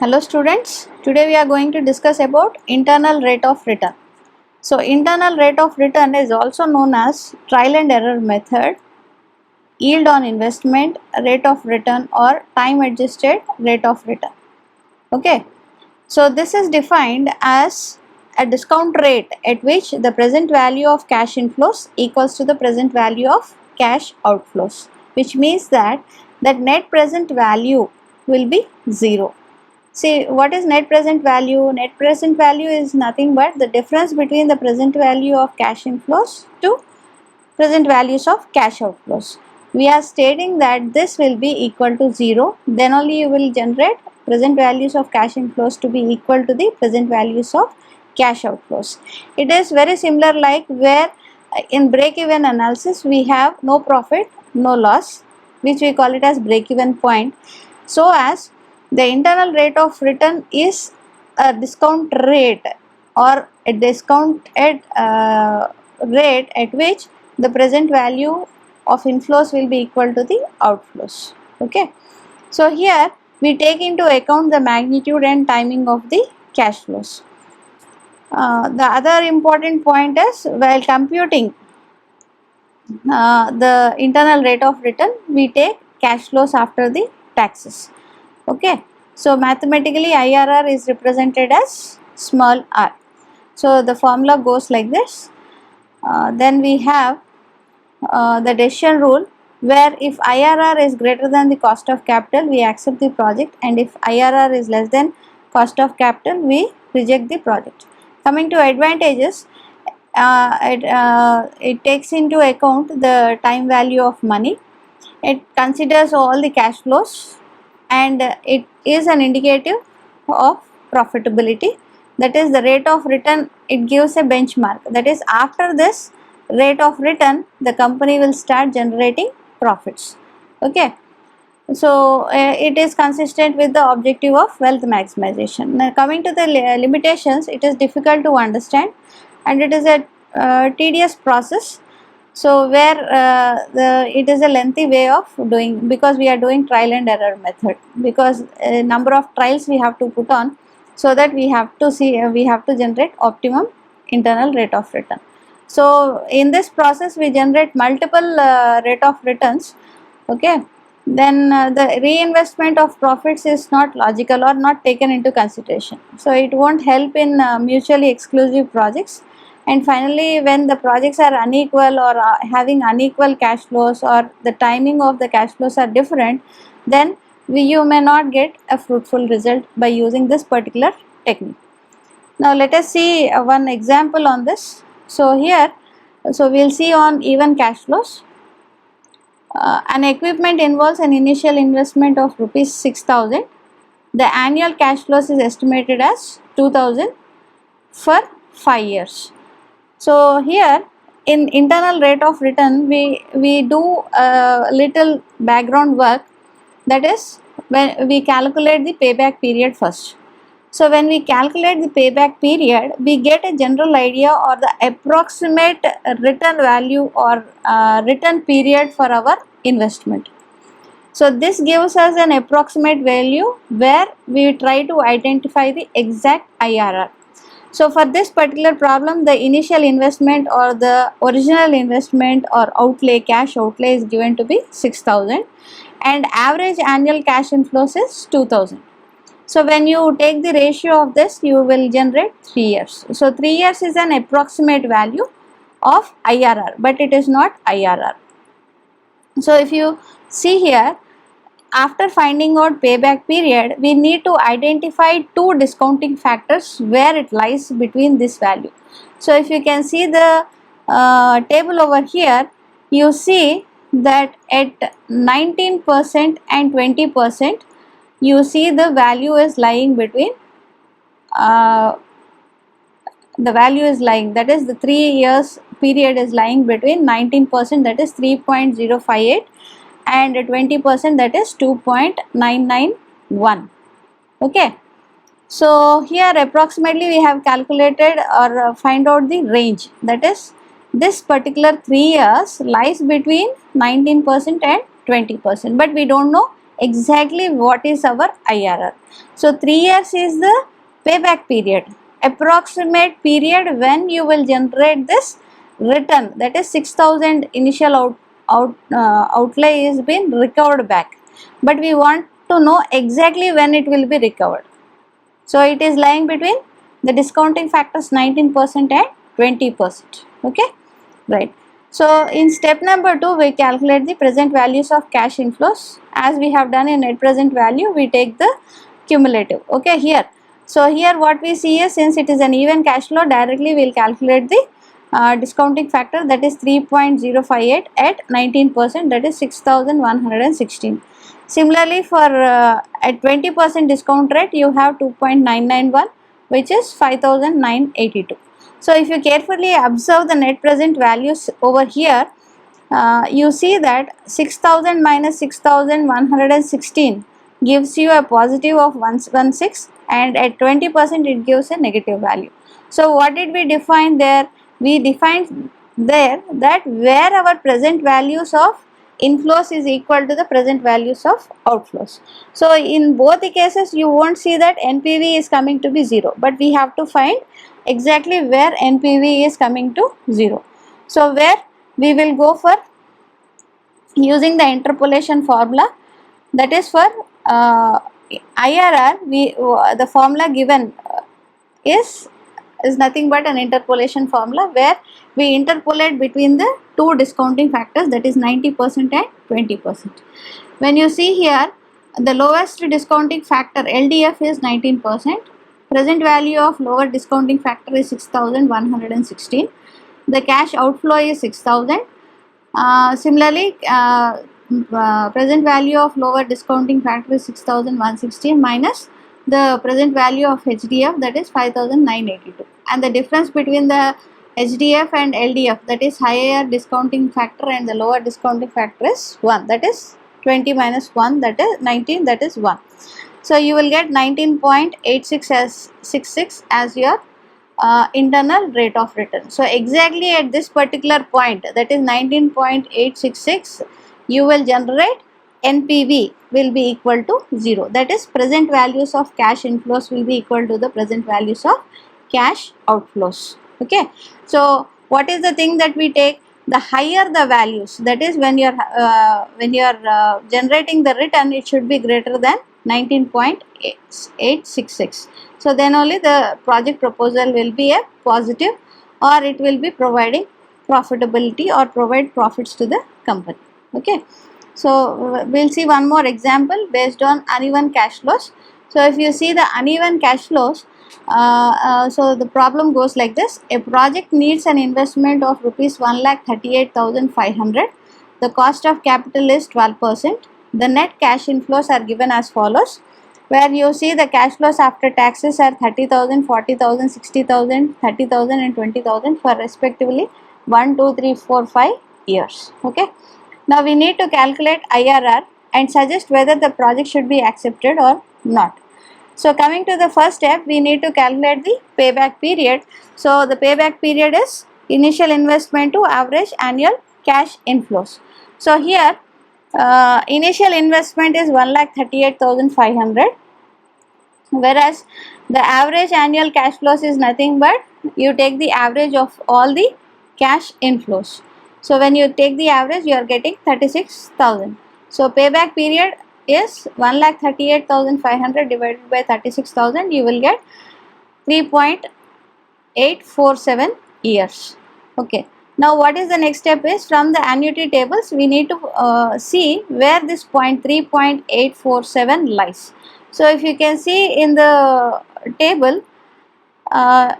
Hello students, today we are going to discuss about internal rate of return. So internal rate of return is also known as trial and error method, yield on investment, rate of return or time adjusted rate of return. Okay, so this is defined as a discount rate at which the present value of cash inflows equals to the present value of cash outflows, which means that net present value will be 0. See, what is net present value? Net present value is nothing but the difference between the present value of cash inflows to present values of cash outflows. We are stating that this will be equal to 0, then only you will generate present values of cash inflows to be equal to the present values of cash outflows. It is very similar like where in break-even analysis we have no profit, no loss, which we call it as break-even point. So as the internal rate of return is a discount rate or a discounted rate at which the present value of inflows will be equal to the outflows. Okay. So here we take into account the magnitude and timing of the cash flows. The other important point is while computing the internal rate of return, we take cash flows after the taxes. Okay, so mathematically IRR is represented as small r. So the formula goes like this. Then we have the decision rule, where if IRR is greater than the cost of capital, we accept the project, and if IRR is less than cost of capital, we reject the project. Coming to advantages, it takes into account the time value of money. It considers all the cash flows, and it is an indicative of profitability. That is the rate of return. It gives a benchmark. That is, after this rate of return, the company will start generating profits. Okay. So it is consistent with the objective of wealth maximization. Now coming to the limitations, it is difficult to understand and it is a tedious process. So where it is a lengthy way of doing, because we are doing trial and error method, because a number of trials we have to put on, so that we have to see, we have to generate optimum internal rate of return. So in this process we generate multiple rate of returns. Okay, then the reinvestment of profits is not logical or not taken into consideration, so it won't help in mutually exclusive projects. And finally, when the projects are unequal or having unequal cash flows, or the timing of the cash flows are different, then you may not get a fruitful result by using this particular technique. Now let us see one example on this. So here, so we will see on even cash flows. An equipment involves an initial investment of rupees 6,000. The annual cash flows is estimated as 2,000 for 5 years. So here in internal rate of return, we do a little background work. That is, when we calculate the payback period first. So when we calculate the payback period, we get a general idea or the approximate return value or return period for our investment. So this gives us an approximate value where we try to identify the exact IRR. So for this particular problem, the initial investment or the original investment or outlay, cash outlay, is given to be 6,000 and average annual cash inflows is 2,000. So when you take the ratio of this, you will generate 3 years. So 3 years is an approximate value of IRR, but it is not IRR. So if you see here, after finding out payback period, we need to identify two discounting factors where it lies between this value. So if you can see the table over here, you see that at 19% and 20%, you see the value is lying between, that is the 3 years period is lying between 19%, that is 3.058, and 20%, that is 2.991. Okay, so here approximately we have calculated or find out the range, that is this particular 3 years lies between 19% and 20%, but we don't know exactly what is our IRR. So 3 years is the payback period, approximate period when you will generate this return, that is 6,000 initial outlay is been recovered back, but we want to know exactly when it will be recovered. So it is lying between the discounting factors 19% and 20%. Okay, right. So in step number 2, we calculate the present values of cash inflows. As we have done in net present value, we take the cumulative. Okay, here. So here what we see is, since it is an even cash flow, directly we will calculate the discounting factor, that is 3.058 at 19%, that is 6,116. Similarly, for at 20% discount rate, you have 2.991, which is 5,982. So if you carefully observe the net present values over here, you see that 6,000 minus 6,116 gives you a positive of 116, and at 20% it gives a negative value. So what did we define there? We defined there that where our present values of inflows is equal to the present values of outflows. So in both the cases you won't see that NPV is coming to be 0, but we have to find exactly where NPV is coming to 0. So where we will go for using the interpolation formula, that is for IRR, the formula given is nothing but an interpolation formula where we interpolate between the two discounting factors, that is 90% and 20%. When you see here, the lowest discounting factor LDF is 19%, present value of lower discounting factor is 6,116, the cash outflow is 6,000. Similarly, present value of lower discounting factor is 6,116 minus the present value of HDF, that is 5,982, and the difference between the HDF and LDF, that is higher discounting factor and the lower discounting factor, is 1, that is 20 minus 1, that is 19, that is 1. So you will get 19.86 as your internal rate of return. So exactly at this particular point, that is 19.866, you will generate NPV will be equal to 0, that is present values of cash inflows will be equal to the present values of cash outflows. Okay, so what is the thing that we take? The higher the values, that is when you are generating the return, it should be greater than 19.866. So then only the project proposal will be a positive, or it will be providing profitability or provide profits to the company. Okay, so we'll see one more example based on uneven cash flows. So if you see the uneven cash flows, so the problem goes like this: a project needs an investment of rupees 1,38,500. The cost of capital is 12%. The net cash inflows are given as follows, where you see the cash flows after taxes are 30,000, 40,000, 60,000, 30,000 and 20,000 for respectively 1, 2, 3, 4, 5 years. Okay. Now we need to calculate IRR and suggest whether the project should be accepted or not. So coming to the first step, we need to calculate the payback period. So the payback period is initial investment to average annual cash inflows. So here initial investment is 1,38,500, whereas the average annual cash flows is nothing but you take the average of all the cash inflows. So when you take the average, you are getting 36,000. So payback period is 1,38,500 divided by 36,000, you will get 3.847 years. Okay. Now what is the next step is, from the annuity tables we need to see where this 3.847 lies. So if you can see in the table,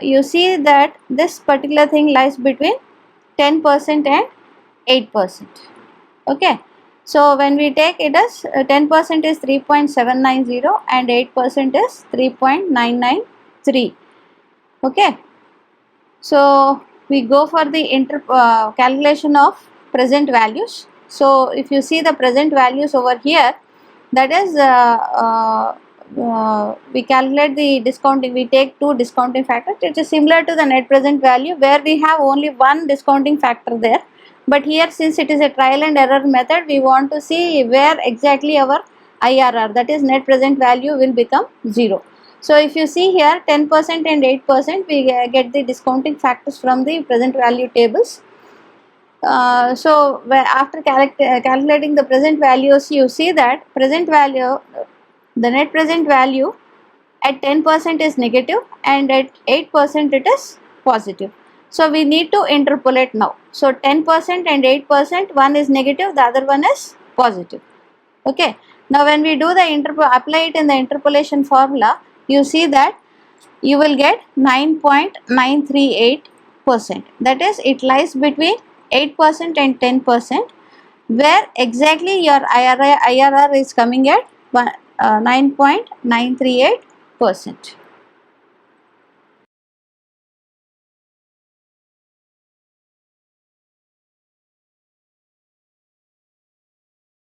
you see that this particular thing lies between 10% and 8%. Okay. So when we take it as 10% is 3.790 and 8% is 3.993. Okay. So we go for the calculation of present values. So if you see the present values over here, that is we calculate the discounting, we take two discounting factors. It is similar to the net present value where we have only one discounting factor there, but here since it is a trial and error method, we want to see where exactly our IRR, that is net present value, will become 0. So if you see here 10% and 8%, we get the discounting factors from the present value tables. So after calculating the present values, you see that present value, the net present value at 10% is negative and at 8% it is positive. So we need to interpolate now. So 10% and 8%, one is negative, the other one is positive. Okay. Now when we do the apply it in the interpolation formula, you see that you will get 9.938%. That is, it lies between 8% and 10%, where exactly your IRR is coming at 9.938%.